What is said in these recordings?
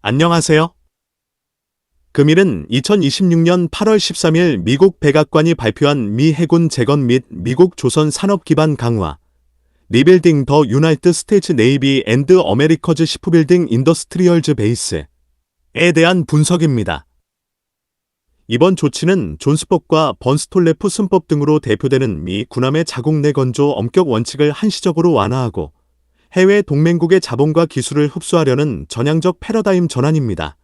안녕하세요. 금일은 2026년 8월 13일 미국 백악관이 발표한 미 해군 재건 및 미국 조선 산업 기반 강화, 리빌딩 더 유나이티드 스테이츠 네이비 앤드 어메리커즈 시프빌딩 인더스트리얼즈 베이스에 대한 분석입니다. 이번 조치는 존스법과 번스톨레프 순법 등으로 대표되는 미 군함의 자국 내 건조 엄격 원칙을 한시적으로 완화하고 해외 동맹국의 자본과 기술을 흡수하려는 전향적 패러다임 전환입니다.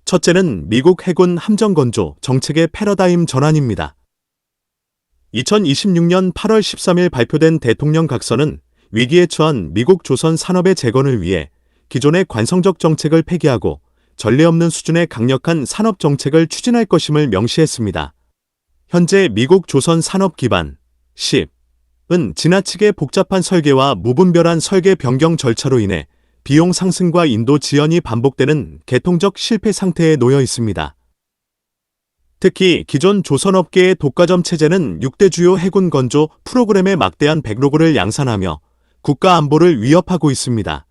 첫째는 미국 해군 함정 건조 정책의 패러다임 전환입니다. 2026년 8월 13일 발표된 대통령 각서는 위기에 처한 미국 조선 산업의 재건을 위해 기존의 관성적 정책을 폐기하고 전례 없는 수준의 강력한 산업 정책을 추진할 것임을 명시했습니다. 현재 미국 조선 산업 기반, 은 지나치게 복잡한 설계와 무분별한 설계 변경 절차로 인해 비용 상승과 인도 지연이 반복되는 개통적 실패 상태에 놓여 있습니다. 특히 기존 조선업계의 독과점 체제는 6대 주요 해군 건조 프로그램의 막대한 백로그를 양산하며 국가 안보를 위협하고 있습니다.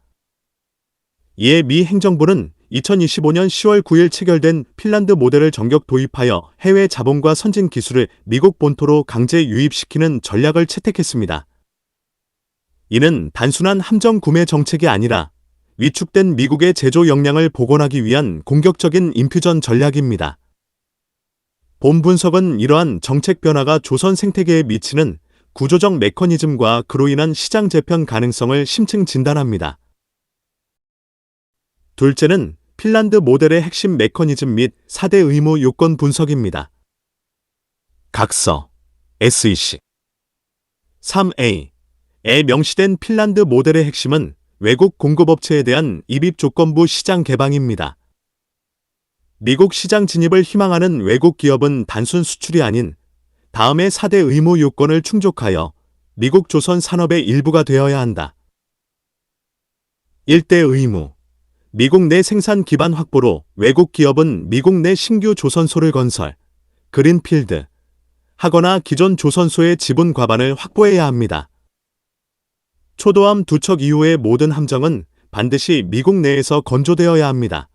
이에 미 행정부는 2025년 10월 9일 체결된 핀란드 모델을 전격 도입하여 해외 자본과 선진 기술을 미국 본토로 강제 유입시키는 전략을 채택했습니다. 이는 단순한 함정 구매 정책이 아니라 위축된 미국의 제조 역량을 복원하기 위한 공격적인 인퓨전 전략입니다. 본 분석은 이러한 정책 변화가 조선 생태계에 미치는 구조적 메커니즘과 그로 인한 시장 재편 가능성을 심층 진단합니다. 둘째는 핀란드 모델의 핵심 메커니즘 및 4대 의무 요건 분석입니다. 각서 SEC 3A에 명시된 핀란드 모델의 핵심은 외국 공급업체에 대한 입입 조건부 시장 개방입니다. 미국 시장 진입을 희망하는 외국 기업은 단순 수출이 아닌 다음의 4대 의무 요건을 충족하여 미국 조선 산업의 일부가 되어야 한다. 1대 의무. 미국 내 생산 기반 확보로 외국 기업은 미국 내 신규 조선소를 건설, 그린필드, 하거나 기존 조선소의 지분 과반을 확보해야 합니다. 초도함 2척 이후의 모든 함정은 반드시 미국 내에서 건조되어야 합니다.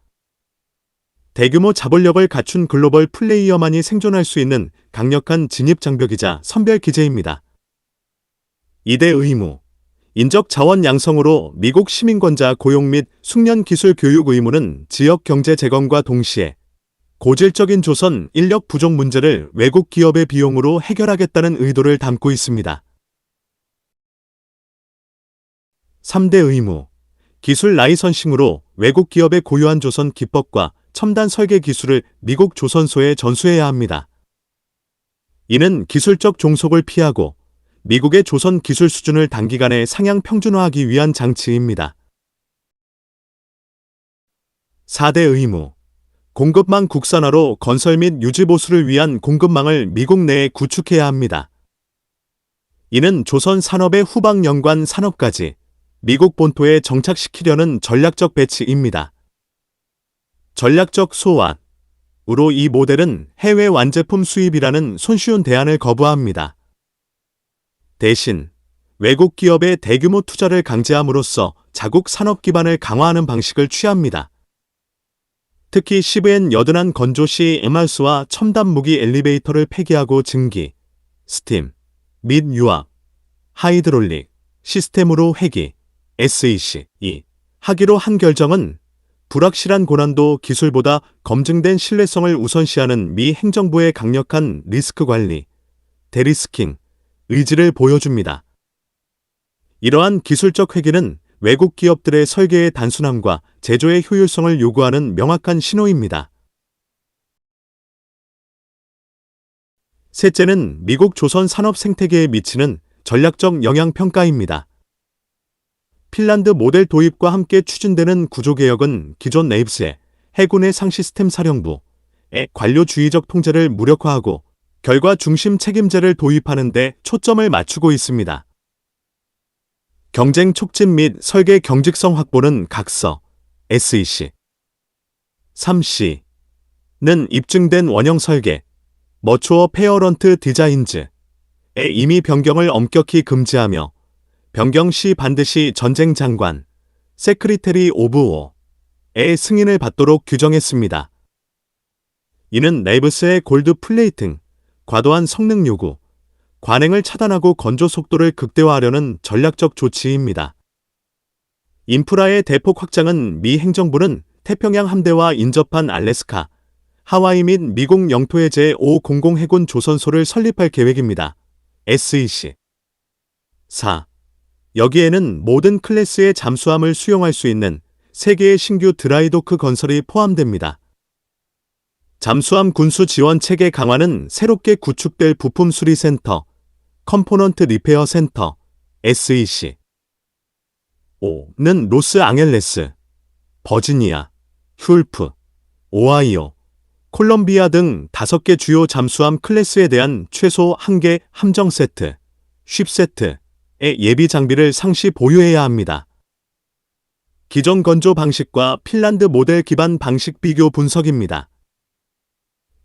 대규모 자본력을 갖춘 글로벌 플레이어만이 생존할 수 있는 강력한 진입 장벽이자 선별 기제입니다. 2대 의무. 인적 자원 양성으로 미국 시민권자 고용 및 숙련 기술 교육 의무는 지역 경제 재건과 동시에 고질적인 조선 인력 부족 문제를 외국 기업의 비용으로 해결하겠다는 의도를 담고 있습니다. 3대 의무. 기술 라이선싱으로 외국 기업의 고유한 조선 기법과 첨단 설계 기술을 미국 조선소에 전수해야 합니다. 이는 기술적 종속을 피하고 미국의 조선 기술 수준을 단기간에 상향 평준화하기 위한 장치입니다. 4대 의무. 공급망 국산화로 건설 및 유지 보수를 위한 공급망을 미국 내에 구축해야 합니다. 이는 조선 산업의 후방 연관 산업까지 미국 본토에 정착시키려는 전략적 배치입니다. 전략적 소환으로 이 모델은 해외 완제품 수입이라는 손쉬운 대안을 거부합니다. 대신 외국 기업의 대규모 투자를 강제함으로써 자국 산업 기반을 강화하는 방식을 취합니다. 특히 CVN-81 건조 시 MRS와 첨단 무기 엘리베이터를 폐기하고 증기, 스팀, 및 유압, 하이드롤릭 시스템으로 회기, SEC, 하기로 한 결정은 불확실한 고난도 기술보다 검증된 신뢰성을 우선시하는 미 행정부의 강력한 리스크 관리, 데리스킹, 의지를 보여줍니다. 이러한 기술적 회귀는 외국 기업들의 설계의 단순함과 제조의 효율성을 요구하는 명확한 신호입니다. 셋째는 미국 조선 산업 생태계에 미치는 전략적 영향 평가입니다. 핀란드 모델 도입과 함께 추진되는 구조개혁은 기존 네입스의 해군의 상시스템 사령부의 관료주의적 통제를 무력화하고 결과 중심 책임제를 도입하는 데 초점을 맞추고 있습니다. 경쟁 촉진 및 설계 경직성 확보는 각서, SEC 3C는 입증된 원형 설계, 머추어 페어런트 디자인즈, 이미 변경을 엄격히 금지하며 변경 시 반드시 전쟁 장관, 세크리테리 오브 워의 승인을 받도록 규정했습니다. 이는 내부스의 골드 플레이팅, 과도한 성능 요구, 관행을 차단하고 건조 속도를 극대화하려는 전략적 조치입니다. 인프라의 대폭 확장은 미 행정부는 태평양 함대와 인접한 알래스카, 하와이 및 미국 영토에 제500 해군 조선소를 설립할 계획입니다. SEC 4. 여기에는 모든 클래스의 잠수함을 수용할 수 있는 3개의 신규 드라이도크 건설이 포함됩니다. 잠수함 군수 지원 체계 강화는 새롭게 구축될 부품 수리 센터, 컴포넌트 리페어 센터, SEC 5는 로스앙헬레스, 버지니아, 훌프, 오하이오, 콜럼비아 등 5개 주요 잠수함 클래스에 대한 최소 1개 함정 세트, 쉽 세트의 예비 장비를 상시 보유해야 합니다. 기존 건조 방식과 핀란드 모델 기반 방식 비교 분석입니다.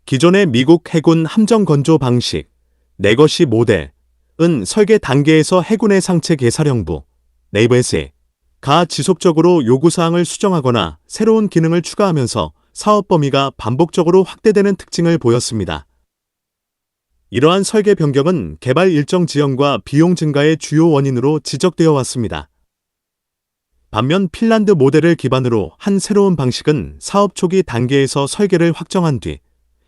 기존의 미국 해군 함정 건조 방식, 네거시 모델은 설계 단계에서 해군의 상체 개사령부, 네이버에스가 지속적으로 요구사항을 수정하거나 새로운 기능을 추가하면서 사업 범위가 반복적으로 확대되는 특징을 보였습니다. 이러한 설계 변경은 개발 일정 지연과 비용 증가의 주요 원인으로 지적되어 왔습니다. 반면 핀란드 모델을 기반으로 한 새로운 방식은 사업 초기 단계에서 설계를 확정한 뒤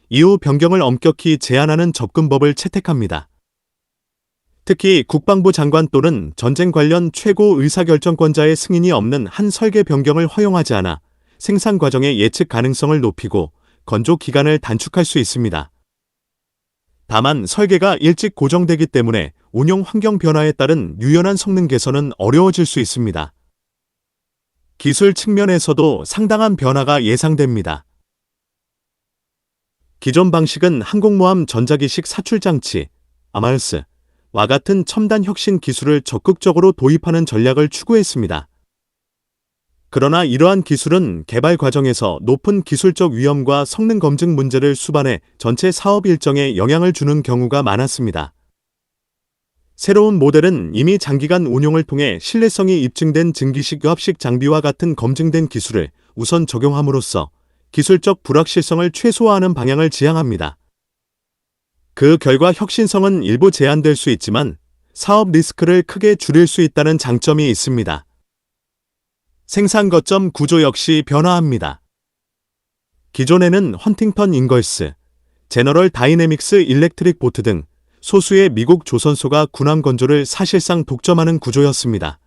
이후 변경을 엄격히 제한하는 접근법을 채택합니다. 특히 국방부 장관 또는 전쟁 관련 최고 의사결정권자의 승인이 없는 한 설계 변경을 허용하지 않아 생산 과정의 예측 가능성을 높이고 건조 기간을 단축할 수 있습니다. 다만 설계가 일찍 고정되기 때문에 운용 환경 변화에 따른 유연한 성능 개선은 어려워질 수 있습니다. 기술 측면에서도 상당한 변화가 예상됩니다. 기존 방식은 항공모함 전자기식 사출장치, 아마르스와 같은 첨단 혁신 기술을 적극적으로 도입하는 전략을 추구했습니다. 그러나 이러한 기술은 개발 과정에서 높은 기술적 위험과 성능 검증 문제를 수반해 전체 사업 일정에 영향을 주는 경우가 많았습니다. 새로운 모델은 이미 장기간 운용을 통해 신뢰성이 입증된 증기식 유압식 장비와 같은 검증된 기술을 우선 적용함으로써 기술적 불확실성을 최소화하는 방향을 지향합니다. 그 결과 혁신성은 일부 제한될 수 있지만 사업 리스크를 크게 줄일 수 있다는 장점이 있습니다. 생산 거점 구조 역시 변화합니다. 기존에는 헌팅턴 인걸스, 제너럴 다이내믹스 일렉트릭 보트 등 소수의 미국 조선소가 군함 건조를 사실상 독점하는 구조였습니다.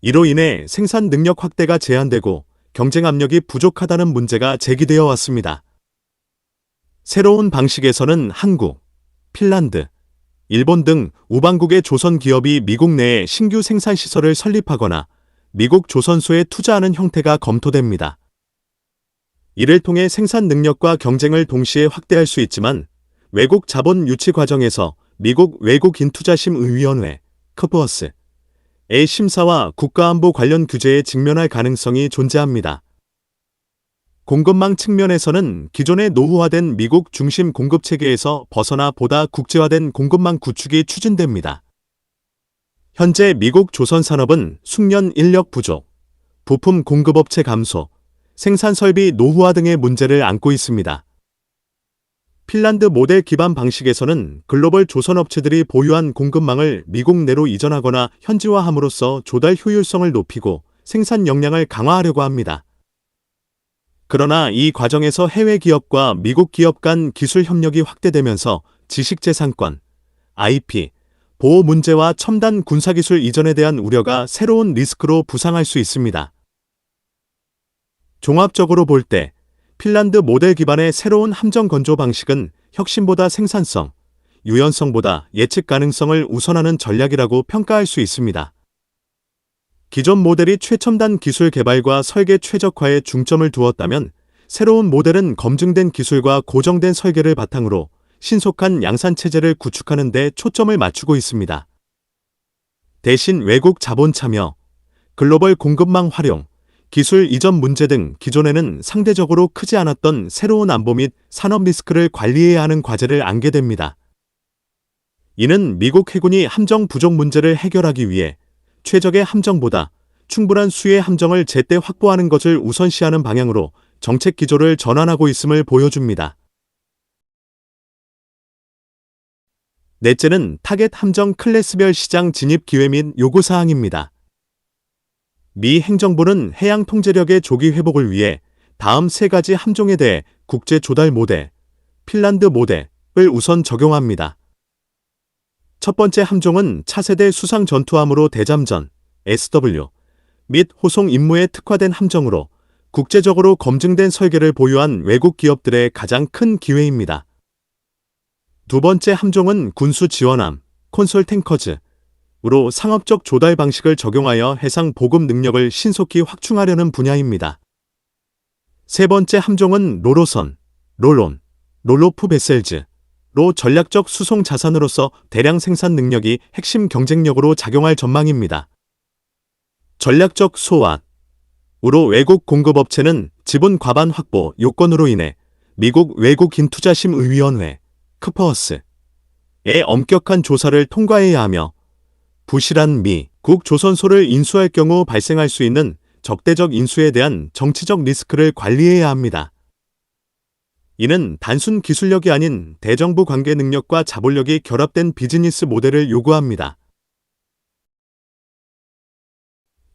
이로 인해 생산 능력 확대가 제한되고 경쟁 압력이 부족하다는 문제가 제기되어 왔습니다. 새로운 방식에서는 한국, 핀란드, 일본 등 우방국의 조선 기업이 미국 내에 신규 생산 시설을 설립하거나 미국 조선소에 투자하는 형태가 검토됩니다. 이를 통해 생산 능력과 경쟁을 동시에 확대할 수 있지만 외국 자본 유치 과정에서 미국 외국인투자심의위원회, 크버스의 심사와 국가안보 관련 규제에 직면할 가능성이 존재합니다. 공급망 측면에서는 기존의 노후화된 미국 중심 공급 체계에서 벗어나 보다 국제화된 공급망 구축이 추진됩니다. 현재 미국 조선 산업은 숙련 인력 부족, 부품 공급업체 감소, 생산 설비 노후화 등의 문제를 안고 있습니다. 핀란드 모델 기반 방식에서는 글로벌 조선 업체들이 보유한 공급망을 미국 내로 이전하거나 현지화함으로써 조달 효율성을 높이고 생산 역량을 강화하려고 합니다. 그러나 이 과정에서 해외 기업과 미국 기업 간 기술 협력이 확대되면서 지식재산권, IP, 보호 문제와 첨단 군사기술 이전에 대한 우려가 새로운 리스크로 부상할 수 있습니다. 종합적으로 볼 때 핀란드 모델 기반의 새로운 함정 건조 방식은 혁신보다 생산성, 유연성보다 예측 가능성을 우선하는 전략이라고 평가할 수 있습니다. 기존 모델이 최첨단 기술 개발과 설계 최적화에 중점을 두었다면 새로운 모델은 검증된 기술과 고정된 설계를 바탕으로 신속한 양산체제를 구축하는 데 초점을 맞추고 있습니다. 대신 외국 자본 참여, 글로벌 공급망 활용, 기술 이전 문제 등 기존에는 상대적으로 크지 않았던 새로운 안보 및 산업 리스크를 관리해야 하는 과제를 안게 됩니다. 이는 미국 해군이 함정 부족 문제를 해결하기 위해 최적의 함정보다 충분한 수의 함정을 제때 확보하는 것을 우선시하는 방향으로 정책 기조를 전환하고 있음을 보여줍니다. 넷째는 타겟 함정 클래스별 시장 진입 기회 및 요구사항입니다. 미 행정부는 해양 통제력의 조기 회복을 위해 다음 세 가지 함정에 대해 국제 조달 모델, 핀란드 모델을 우선 적용합니다. 첫 번째 함정은 차세대 수상 전투함으로 대잠전, SW, 및 호송 임무에 특화된 함정으로 국제적으로 검증된 설계를 보유한 외국 기업들의 가장 큰 기회입니다. 두 번째 함정은 군수 지원함, 콘솔 탱커즈로 상업적 조달 방식을 적용하여 해상 보급 능력을 신속히 확충하려는 분야입니다. 세 번째 함정은 로로선, 롤로프 베셀즈로 전략적 수송 자산으로서 대량 생산 능력이 핵심 경쟁력으로 작용할 전망입니다. 전략적 소환으로 외국 공급업체는 지분 과반 확보 요건으로 인해 미국 외국인투자심의위원회 크퍼스의 엄격한 조사를 통과해야 하며 부실한 미국 조선소를 인수할 경우 발생할 수 있는 적대적 인수에 대한 정치적 리스크를 관리해야 합니다. 이는 단순 기술력이 아닌 대정부 관계 능력과 자본력이 결합된 비즈니스 모델을 요구합니다.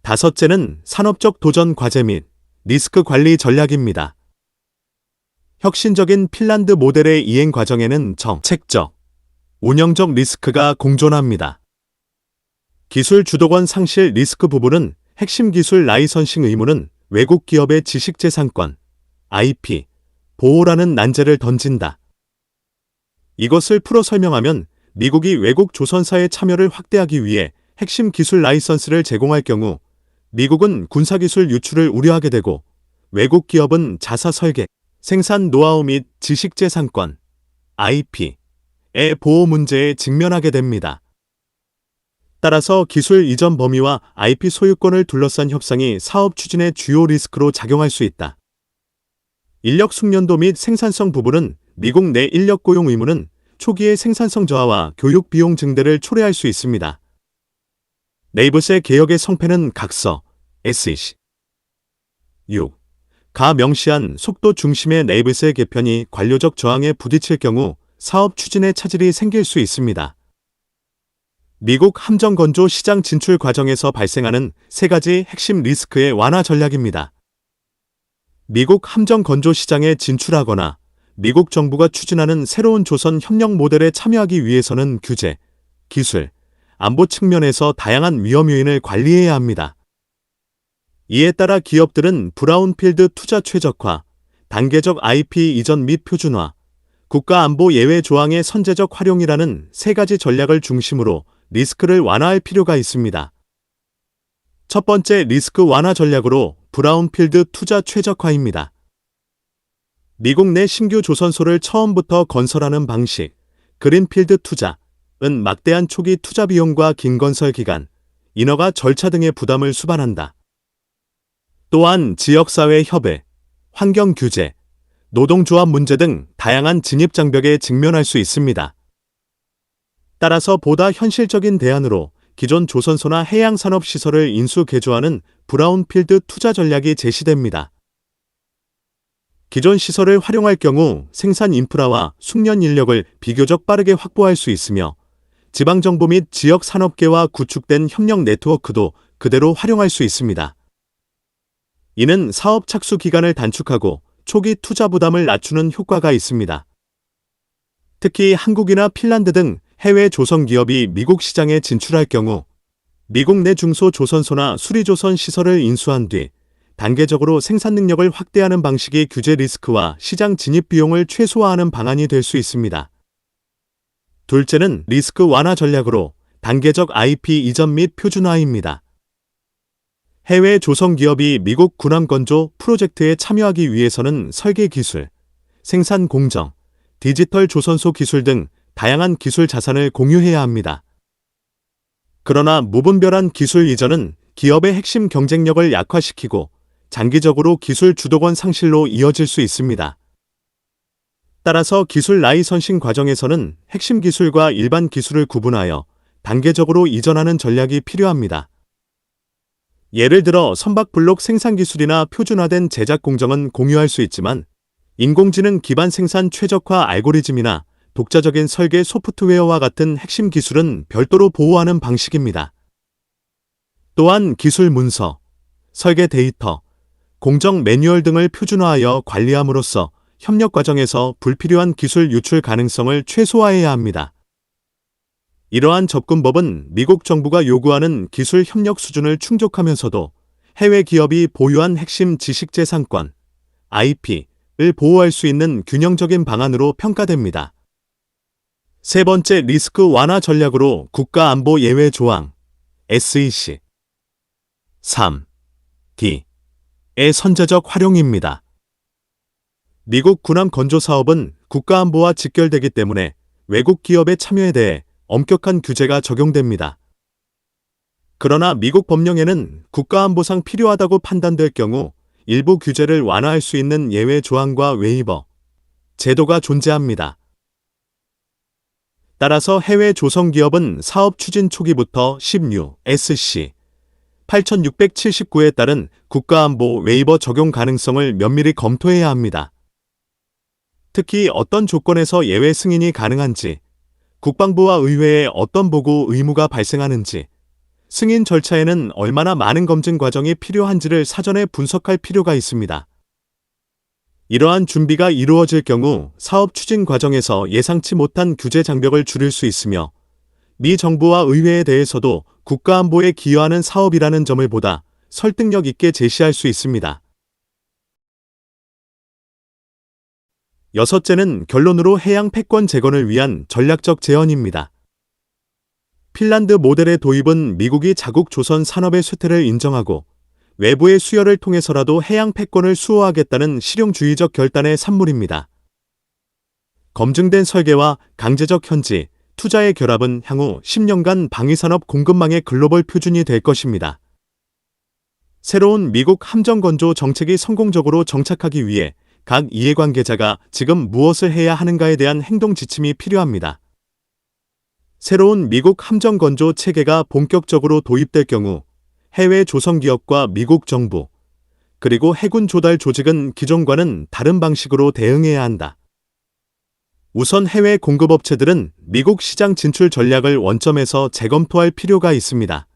다섯째는 산업적 도전 과제 및 리스크 관리 전략입니다. 혁신적인 핀란드 모델의 이행 과정에는 정책적, 운영적 리스크가 공존합니다. 기술 주도권 상실 리스크 부분은 핵심 기술 라이선싱 의무는 외국 기업의 지식재산권, IP, 보호라는 난제를 던진다. 이것을 풀어 설명하면 미국이 외국 조선사의 참여를 확대하기 위해 핵심 기술 라이선스를 제공할 경우 미국은 군사기술 유출을 우려하게 되고 외국 기업은 자사 설계, 생산 노하우 및 지식재산권, IP의 보호 문제에 직면하게 됩니다. 따라서 기술 이전 범위와 IP 소유권을 둘러싼 협상이 사업 추진의 주요 리스크로 작용할 수 있다. 인력 숙련도 및 생산성 부분은 미국 내 인력 고용 의무는 초기의 생산성 저하와 교육 비용 증대를 초래할 수 있습니다. 네이버스의 개혁의 성패는 각서, SEC 6가 명시한 속도 중심의 네이버스의 개편이 관료적 저항에 부딪힐 경우 사업 추진에 차질이 생길 수 있습니다. 미국 함정 건조 시장 진출 과정에서 발생하는 세 가지 핵심 리스크의 완화 전략입니다. 미국 함정 건조 시장에 진출하거나 미국 정부가 추진하는 새로운 조선 협력 모델에 참여하기 위해서는 규제, 기술, 안보 측면에서 다양한 위험 요인을 관리해야 합니다. 이에 따라 기업들은 브라운필드 투자 최적화, 단계적 IP 이전 및 표준화, 국가안보 예외 조항의 선제적 활용이라는 세 가지 전략을 중심으로 리스크를 완화할 필요가 있습니다. 첫 번째 리스크 완화 전략으로 브라운필드 투자 최적화입니다. 미국 내 신규 조선소를 처음부터 건설하는 방식, 그린필드 투자은 막대한 초기 투자 비용과 긴 건설 기간, 인허가 절차 등의 부담을 수반한다. 또한 지역사회 협의, 환경 규제, 노동조합 문제 등 다양한 진입 장벽에 직면할 수 있습니다. 따라서 보다 현실적인 대안으로 기존 조선소나 해양산업시설을 인수 개조하는 브라운필드 투자 전략이 제시됩니다. 기존 시설을 활용할 경우 생산 인프라와 숙련 인력을 비교적 빠르게 확보할 수 있으며 지방정부 및 지역 산업계와 구축된 협력 네트워크도 그대로 활용할 수 있습니다. 이는 사업 착수 기간을 단축하고 초기 투자 부담을 낮추는 효과가 있습니다. 특히 한국이나 핀란드 등 해외 조선 기업이 미국 시장에 진출할 경우 미국 내 중소조선소나 수리조선 시설을 인수한 뒤 단계적으로 생산 능력을 확대하는 방식이 규제 리스크와 시장 진입 비용을 최소화하는 방안이 될 수 있습니다. 둘째는 리스크 완화 전략으로 단계적 IP 이전 및 표준화입니다. 해외 조선 기업이 미국 군함 건조 프로젝트에 참여하기 위해서는 설계 기술, 생산 공정, 디지털 조선소 기술 등 다양한 기술 자산을 공유해야 합니다. 그러나 무분별한 기술 이전은 기업의 핵심 경쟁력을 약화시키고 장기적으로 기술 주도권 상실로 이어질 수 있습니다. 따라서 기술 라이선싱 과정에서는 핵심 기술과 일반 기술을 구분하여 단계적으로 이전하는 전략이 필요합니다. 예를 들어 선박 블록 생산 기술이나 표준화된 제작 공정은 공유할 수 있지만 인공지능 기반 생산 최적화 알고리즘이나 독자적인 설계 소프트웨어와 같은 핵심 기술은 별도로 보호하는 방식입니다. 또한 기술 문서, 설계 데이터, 공정 매뉴얼 등을 표준화하여 관리함으로써 협력 과정에서 불필요한 기술 유출 가능성을 최소화해야 합니다. 이러한 접근법은 미국 정부가 요구하는 기술 협력 수준을 충족하면서도 해외 기업이 보유한 핵심 지식재산권, IP를 보호할 수 있는 균형적인 방안으로 평가됩니다. 세 번째, 리스크 완화 전략으로 국가안보 예외 조항, SEC. 3. D의 선제적 활용입니다. 미국 군함 건조 사업은 국가안보와 직결되기 때문에 외국 기업의 참여에 대해 엄격한 규제가 적용됩니다. 그러나 미국 법령에는 국가안보상 필요하다고 판단될 경우 일부 규제를 완화할 수 있는 예외 조항과 웨이버 제도가 존재합니다. 따라서 해외 조성 기업은 사업 추진 초기부터 16SC 8679에 따른 국가안보 웨이버 적용 가능성을 면밀히 검토해야 합니다. 특히 어떤 조건에서 예외 승인이 가능한지, 국방부와 의회에 어떤 보고 의무가 발생하는지, 승인 절차에는 얼마나 많은 검증 과정이 필요한지를 사전에 분석할 필요가 있습니다. 이러한 준비가 이루어질 경우 사업 추진 과정에서 예상치 못한 규제 장벽을 줄일 수 있으며 미 정부와 의회에 대해서도 국가안보에 기여하는 사업이라는 점을 보다 설득력 있게 제시할 수 있습니다. 여섯째는 결론으로 해양 패권 재건을 위한 전략적 제언입니다. 핀란드 모델의 도입은 미국이 자국 조선 산업의 쇠퇴를 인정하고 외부의 수혈을 통해서라도 해양 패권을 수호하겠다는 실용주의적 결단의 산물입니다. 검증된 설계와 강제적 현지, 투자의 결합은 향후 10년간 방위산업 공급망의 글로벌 표준이 될 것입니다. 새로운 미국 함정건조 정책이 성공적으로 정착하기 위해 각 이해관계자가 지금 무엇을 해야 하는가에 대한 행동 지침이 필요합니다. 새로운 미국 함정건조 체계가 본격적으로 도입될 경우 해외 조성기업과 미국 정부, 그리고 해군 조달 조직은 기존과는 다른 방식으로 대응해야 한다. 우선 해외 공급업체들은 미국 시장 진출 전략을 원점에서 재검토할 필요가 있습니다.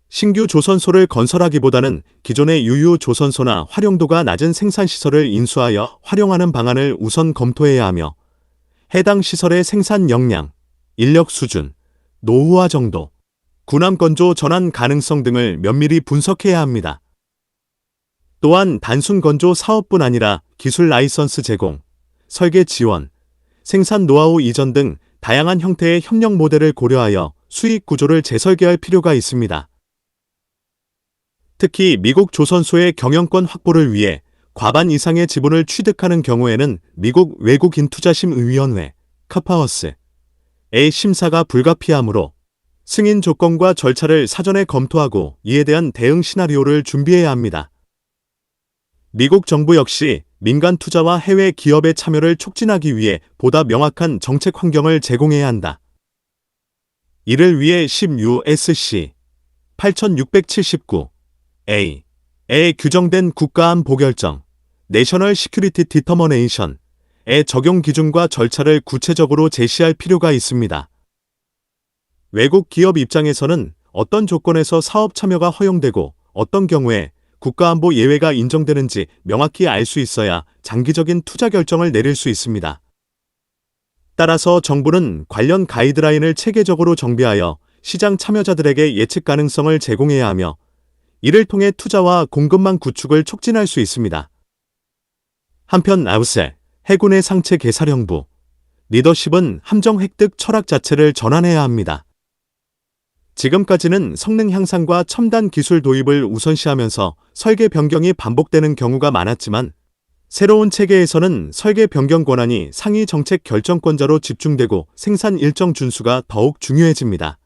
신규 조선소를 건설하기보다는 기존의 유유 조선소나 활용도가 낮은 생산시설을 인수하여 활용하는 방안을 우선 검토해야 하며 해당 시설의 생산 역량, 인력 수준, 노후화 정도, 군함 건조 전환 가능성 등을 면밀히 분석해야 합니다. 또한 단순 건조 사업뿐 아니라 기술 라이선스 제공, 설계 지원, 생산 노하우 이전 등 다양한 형태의 협력 모델을 고려하여 수익 구조를 재설계할 필요가 있습니다. 특히 미국 조선소의 경영권 확보를 위해 과반 이상의 지분을 취득하는 경우에는 미국 외국인투자심의위원회 카파워스의 심사가 불가피하므로 승인 조건과 절차를 사전에 검토하고 이에 대한 대응 시나리오를 준비해야 합니다. 미국 정부 역시 민간 투자와 해외 기업의 참여를 촉진하기 위해 보다 명확한 정책 환경을 제공해야 한다. 이를 위해 16SC 8679A에 규정된 국가안보 결정 내셔널 시큐리티 디터머네이션의 적용 기준과 절차를 구체적으로 제시할 필요가 있습니다. 외국 기업 입장에서는 어떤 조건에서 사업 참여가 허용되고 어떤 경우에 국가안보 예외가 인정되는지 명확히 알 수 있어야 장기적인 투자 결정을 내릴 수 있습니다. 따라서 정부는 관련 가이드라인을 체계적으로 정비하여 시장 참여자들에게 예측 가능성을 제공해야 하며 이를 통해 투자와 공급망 구축을 촉진할 수 있습니다. 한편 아우셀, 해군의 상체 개사령부, 리더십은 함정 획득 철학 자체를 전환해야 합니다. 지금까지는 성능 향상과 첨단 기술 도입을 우선시하면서 설계 변경이 반복되는 경우가 많았지만 새로운 체계에서는 설계 변경 권한이 상위 정책 결정권자로 집중되고 생산 일정 준수가 더욱 중요해집니다.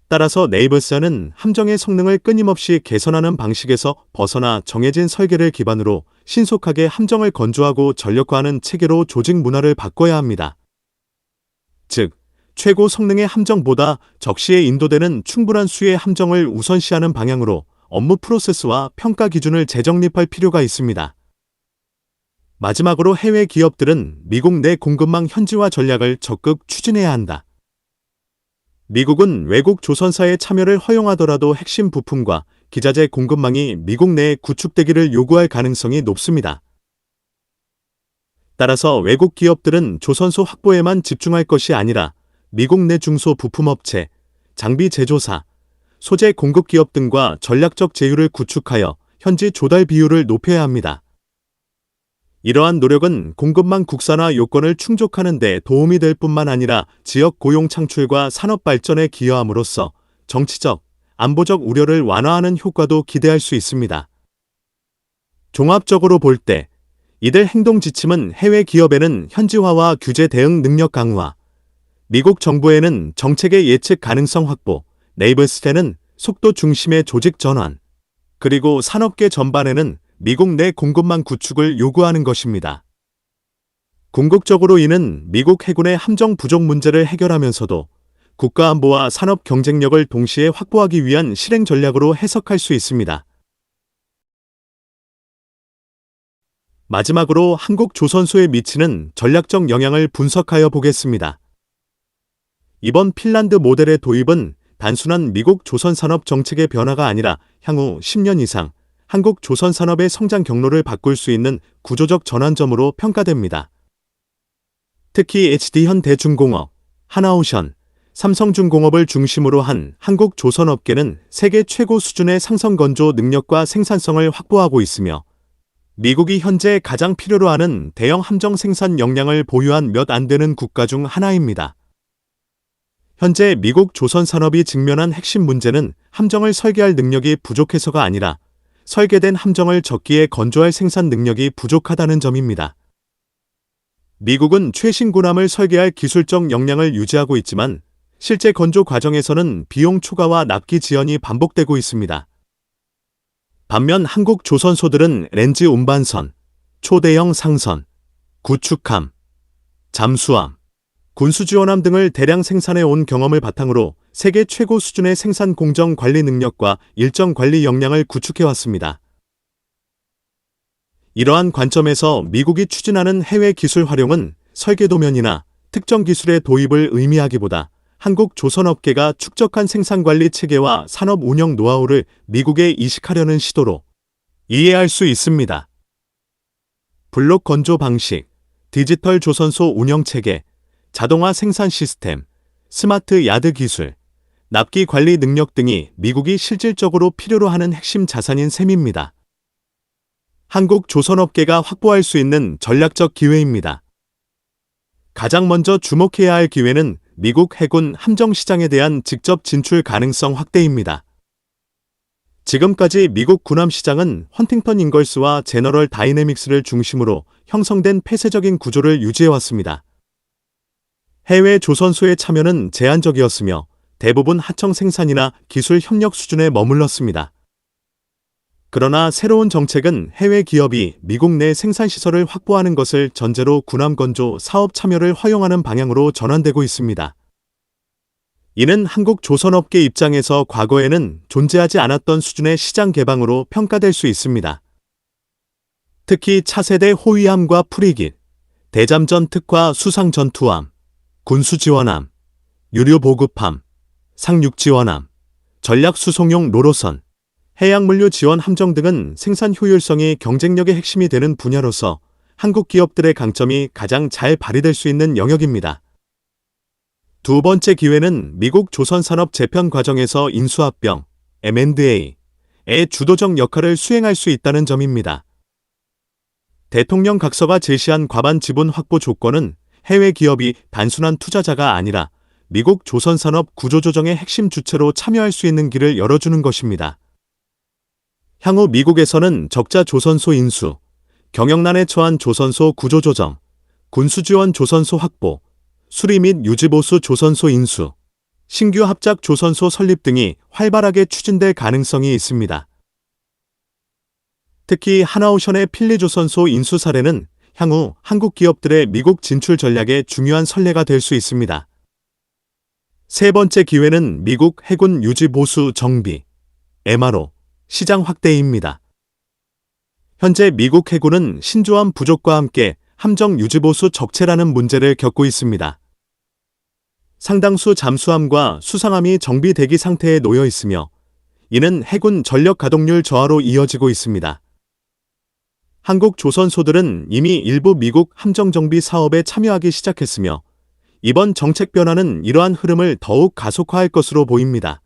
따라서 네이버스는 함정의 성능을 끊임없이 개선하는 방식에서 벗어나 정해진 설계를 기반으로 신속하게 함정을 건조하고 전력화하는 체계로 조직 문화를 바꿔야 합니다. 즉, 최고 성능의 함정보다 적시에 인도되는 충분한 수의 함정을 우선시하는 방향으로 업무 프로세스와 평가 기준을 재정립할 필요가 있습니다. 마지막으로 해외 기업들은 미국 내 공급망 현지화 전략을 적극 추진해야 한다. 미국은 외국 조선사의 참여를 허용하더라도 핵심 부품과 기자재 공급망이 미국 내에 구축되기를 요구할 가능성이 높습니다. 따라서 외국 기업들은 조선소 확보에만 집중할 것이 아니라 미국 내 중소 부품업체, 장비 제조사, 소재 공급 기업 등과 전략적 제휴를 구축하여 현지 조달 비율을 높여야 합니다. 이러한 노력은 공급망 국산화 요건을 충족하는 데 도움이 될 뿐만 아니라 지역 고용 창출과 산업 발전에 기여함으로써 정치적, 안보적 우려를 완화하는 효과도 기대할 수 있습니다. 종합적으로 볼 때 이들 행동 지침은 해외 기업에는 현지화와 규제 대응 능력 강화, 미국 정부에는 정책의 예측 가능성 확보, 네이버스테는 속도 중심의 조직 전환, 그리고 산업계 전반에는 미국 내 공급망 구축을 요구하는 것입니다. 궁극적으로 이는 미국 해군의 함정 부족 문제를 해결하면서도 국가안보와 산업 경쟁력을 동시에 확보하기 위한 실행 전략으로 해석할 수 있습니다. 마지막으로 한국 조선소에 미치는 전략적 영향을 분석하여 보겠습니다. 이번 핀란드 모델의 도입은 단순한 미국 조선산업 정책의 변화가 아니라 향후 10년 이상 한국 조선산업의 성장 경로를 바꿀 수 있는 구조적 전환점으로 평가됩니다. 특히 HD현대중공업, 하나오션, 삼성중공업을 중심으로 한 한국 조선업계는 세계 최고 수준의 상성건조 능력과 생산성을 확보하고 있으며 미국이 현재 가장 필요로 하는 대형 함정 생산 역량을 보유한 몇 안 되는 국가 중 하나입니다. 현재 미국 조선산업이 직면한 핵심 문제는 함정을 설계할 능력이 부족해서가 아니라 설계된 함정을 적기에 건조할 생산 능력이 부족하다는 점입니다. 미국은 최신 군함을 설계할 기술적 역량을 유지하고 있지만 실제 건조 과정에서는 비용 초과와 납기 지연이 반복되고 있습니다. 반면 한국 조선소들은 렌즈 운반선, 초대형 상선, 구축함, 잠수함, 군수지원함 등을 대량 생산해 온 경험을 바탕으로 세계 최고 수준의 생산 공정 관리 능력과 일정 관리 역량을 구축해왔습니다. 이러한 관점에서 미국이 추진하는 해외 기술 활용은 설계도면이나 특정 기술의 도입을 의미하기보다 한국 조선업계가 축적한 생산관리 체계와 산업 운영 노하우를 미국에 이식하려는 시도로 이해할 수 있습니다. 블록 건조 방식, 디지털 조선소 운영 체계, 자동화 생산 시스템, 스마트 야드 기술, 납기 관리 능력 등이 미국이 실질적으로 필요로 하는 핵심 자산인 셈입니다. 한국 조선업계가 확보할 수 있는 전략적 기회입니다. 가장 먼저 주목해야 할 기회는 미국 해군 함정 시장에 대한 직접 진출 가능성 확대입니다. 지금까지 미국 군함 시장은 헌팅턴 잉걸스와 제너럴 다이내믹스를 중심으로 형성된 폐쇄적인 구조를 유지해왔습니다. 해외 조선소의 참여는 제한적이었으며 대부분 하청 생산이나 기술 협력 수준에 머물렀습니다. 그러나 새로운 정책은 해외 기업이 미국 내 생산시설을 확보하는 것을 전제로 군함 건조 사업 참여를 허용하는 방향으로 전환되고 있습니다. 이는 한국 조선업계 입장에서 과거에는 존재하지 않았던 수준의 시장 개방으로 평가될 수 있습니다. 특히 차세대 호위함과 프리깃, 대잠전 특화 수상 전투함, 군수지원함, 유류보급함, 상륙지원함, 전략수송용 로로선, 해양물류 지원 함정 등은 생산 효율성이 경쟁력의 핵심이 되는 분야로서 한국 기업들의 강점이 가장 잘 발휘될 수 있는 영역입니다. 두 번째 기회는 미국 조선산업 재편 과정에서 인수합병, M&A의 주도적 역할을 수행할 수 있다는 점입니다. 대통령 각서가 제시한 과반 지분 확보 조건은 해외 기업이 단순한 투자자가 아니라 미국 조선산업 구조조정의 핵심 주체로 참여할 수 있는 길을 열어주는 것입니다. 향후 미국에서는 적자 조선소 인수, 경영난에 처한 조선소 구조조정, 군수지원 조선소 확보, 수리 및 유지보수 조선소 인수, 신규 합작 조선소 설립 등이 활발하게 추진될 가능성이 있습니다. 특히 하나오션의 필리조선소 인수 사례는 향후 한국 기업들의 미국 진출 전략의 중요한 선례가 될 수 있습니다. 세 번째 기회는 미국 해군 유지 보수 정비, MRO, 시장 확대입니다. 현재 미국 해군은 신조함 부족과 함께 함정 유지 보수 적체라는 문제를 겪고 있습니다. 상당수 잠수함과 수상함이 정비 대기 상태에 놓여 있으며 이는 해군 전력 가동률 저하로 이어지고 있습니다. 한국 조선소들은 이미 일부 미국 함정 정비 사업에 참여하기 시작했으며 이번 정책 변화는 이러한 흐름을 더욱 가속화할 것으로 보입니다.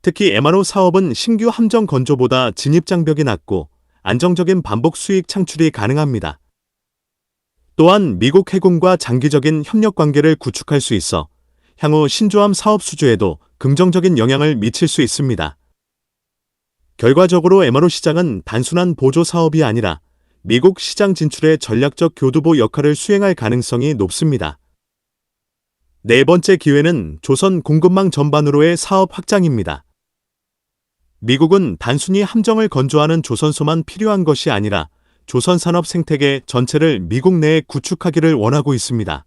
특히 MRO 사업은 신규 함정 건조보다 진입 장벽이 낮고 안정적인 반복 수익 창출이 가능합니다. 또한 미국 해군과 장기적인 협력 관계를 구축할 수 있어 향후 신조함 사업 수주에도 긍정적인 영향을 미칠 수 있습니다. 결과적으로 MRO 시장은 단순한 보조 사업이 아니라 미국 시장 진출의 전략적 교두보 역할을 수행할 가능성이 높습니다. 네 번째 기회는 조선 공급망 전반으로의 사업 확장입니다. 미국은 단순히 함정을 건조하는 조선소만 필요한 것이 아니라 조선 산업 생태계 전체를 미국 내에 구축하기를 원하고 있습니다.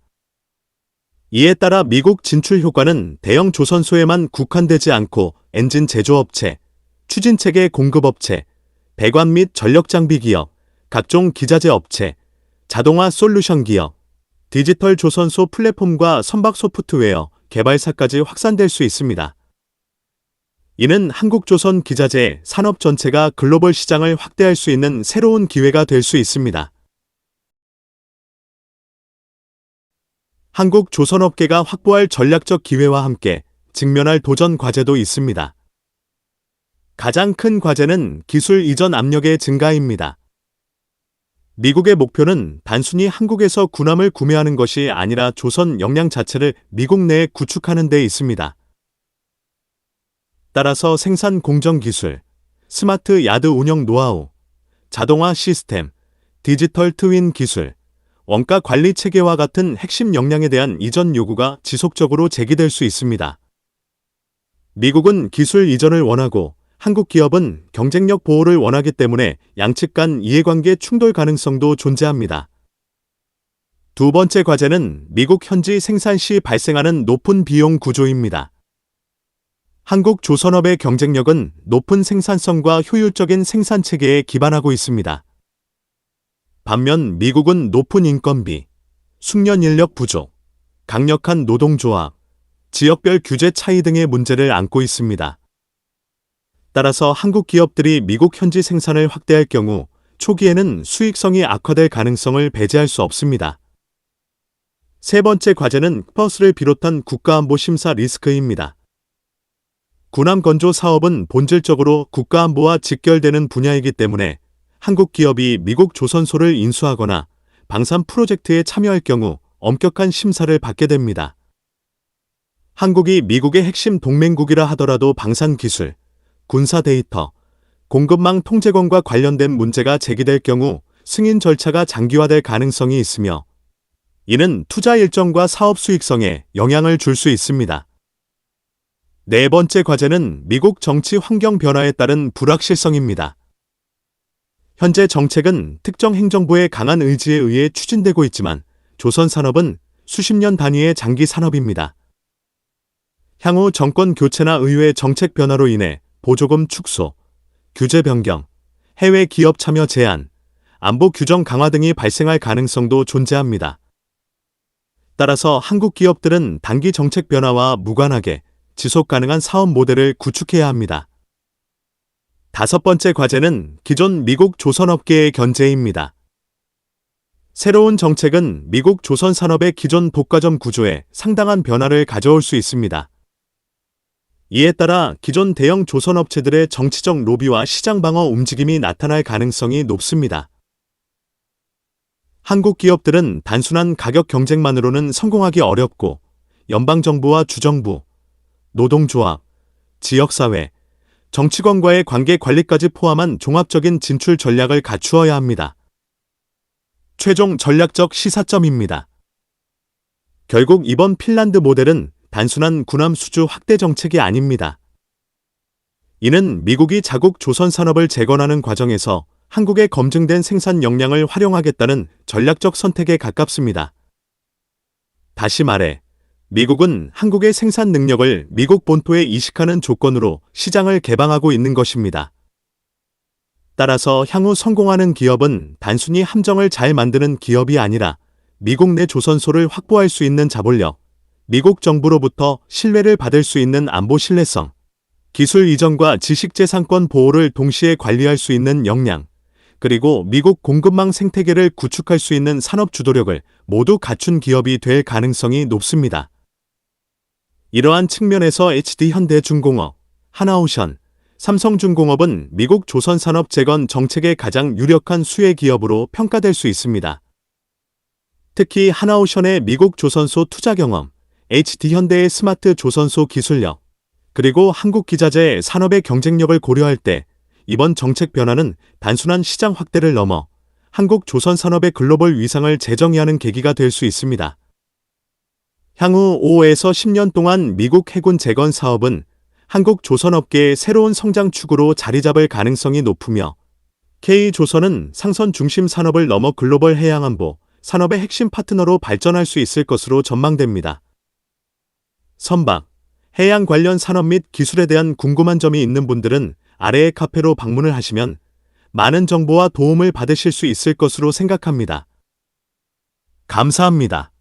이에 따라 미국 진출 효과는 대형 조선소에만 국한되지 않고 엔진 제조업체, 추진체계 공급업체, 배관 및 전력장비 기업, 각종 기자재 업체, 자동화 솔루션 기업, 디지털 조선소 플랫폼과 선박 소프트웨어 개발사까지 확산될 수 있습니다. 이는 한국조선 기자재 산업 전체가 글로벌 시장을 확대할 수 있는 새로운 기회가 될 수 있습니다. 한국 조선업계가 확보할 전략적 기회와 함께 직면할 도전 과제도 있습니다. 가장 큰 과제는 기술 이전 압력의 증가입니다. 미국의 목표는 단순히 한국에서 군함을 구매하는 것이 아니라 조선 역량 자체를 미국 내에 구축하는 데 있습니다. 따라서 생산 공정 기술, 스마트 야드 운영 노하우, 자동화 시스템, 디지털 트윈 기술, 원가 관리 체계와 같은 핵심 역량에 대한 이전 요구가 지속적으로 제기될 수 있습니다. 미국은 기술 이전을 원하고 한국 기업은 경쟁력 보호를 원하기 때문에 양측 간 이해관계 충돌 가능성도 존재합니다. 두 번째 과제는 미국 현지 생산 시 발생하는 높은 비용 구조입니다. 한국 조선업의 경쟁력은 높은 생산성과 효율적인 생산 체계에 기반하고 있습니다. 반면 미국은 높은 인건비, 숙련 인력 부족, 강력한 노동조합, 지역별 규제 차이 등의 문제를 안고 있습니다. 따라서 한국 기업들이 미국 현지 생산을 확대할 경우 초기에는 수익성이 악화될 가능성을 배제할 수 없습니다. 세 번째 과제는 버스를 비롯한 국가안보 심사 리스크입니다. 군함 건조 사업은 본질적으로 국가안보와 직결되는 분야이기 때문에 한국 기업이 미국 조선소를 인수하거나 방산 프로젝트에 참여할 경우 엄격한 심사를 받게 됩니다. 한국이 미국의 핵심 동맹국이라 하더라도 방산 기술, 군사 데이터, 공급망 통제권과 관련된 문제가 제기될 경우 승인 절차가 장기화될 가능성이 있으며 이는 투자 일정과 사업 수익성에 영향을 줄 수 있습니다. 네 번째 과제는 미국 정치 환경 변화에 따른 불확실성입니다. 현재 정책은 특정 행정부의 강한 의지에 의해 추진되고 있지만 조선 산업은 수십 년 단위의 장기 산업입니다. 향후 정권 교체나 의회 정책 변화로 인해 보조금 축소, 규제 변경, 해외 기업 참여 제한, 안보 규정 강화 등이 발생할 가능성도 존재합니다. 따라서 한국 기업들은 단기 정책 변화와 무관하게 지속 가능한 사업 모델을 구축해야 합니다. 다섯 번째 과제는 기존 미국 조선업계의 견제입니다. 새로운 정책은 미국 조선 산업의 기존 독과점 구조에 상당한 변화를 가져올 수 있습니다. 이에 따라 기존 대형 조선업체들의 정치적 로비와 시장 방어 움직임이 나타날 가능성이 높습니다. 한국 기업들은 단순한 가격 경쟁만으로는 성공하기 어렵고 연방정부와 주정부, 노동조합, 지역사회, 정치권과의 관계 관리까지 포함한 종합적인 진출 전략을 갖추어야 합니다. 최종 전략적 시사점입니다. 결국 이번 핀란드 모델은 단순한 군함 수주 확대 정책이 아닙니다. 이는 미국이 자국 조선 산업을 재건하는 과정에서 한국의 검증된 생산 역량을 활용하겠다는 전략적 선택에 가깝습니다. 다시 말해, 미국은 한국의 생산 능력을 미국 본토에 이식하는 조건으로 시장을 개방하고 있는 것입니다. 따라서 향후 성공하는 기업은 단순히 함정을 잘 만드는 기업이 아니라 미국 내 조선소를 확보할 수 있는 자본력, 미국 정부로부터 신뢰를 받을 수 있는 안보 신뢰성, 기술 이전과 지식재산권 보호를 동시에 관리할 수 있는 역량, 그리고 미국 공급망 생태계를 구축할 수 있는 산업 주도력을 모두 갖춘 기업이 될 가능성이 높습니다. 이러한 측면에서 HD현대중공업, 하나오션, 삼성중공업은 미국 조선산업 재건 정책의 가장 유력한 수혜 기업으로 평가될 수 있습니다. 특히 하나오션의 미국 조선소 투자 경험, HD현대의 스마트 조선소 기술력, 그리고 한국기자재의 산업의 경쟁력을 고려할 때 이번 정책 변화는 단순한 시장 확대를 넘어 한국 조선산업의 글로벌 위상을 재정의하는 계기가 될 수 있습니다. 향후 5에서 10년 동안 미국 해군 재건 사업은 한국 조선업계의 새로운 성장축으로 자리 잡을 가능성이 높으며 K조선은 상선 중심 산업을 넘어 글로벌 해양안보, 산업의 핵심 파트너로 발전할 수 있을 것으로 전망됩니다. 선박, 해양 관련 산업 및 기술에 대한 궁금한 점이 있는 분들은 아래의 카페로 방문을 하시면 많은 정보와 도움을 받으실 수 있을 것으로 생각합니다. 감사합니다.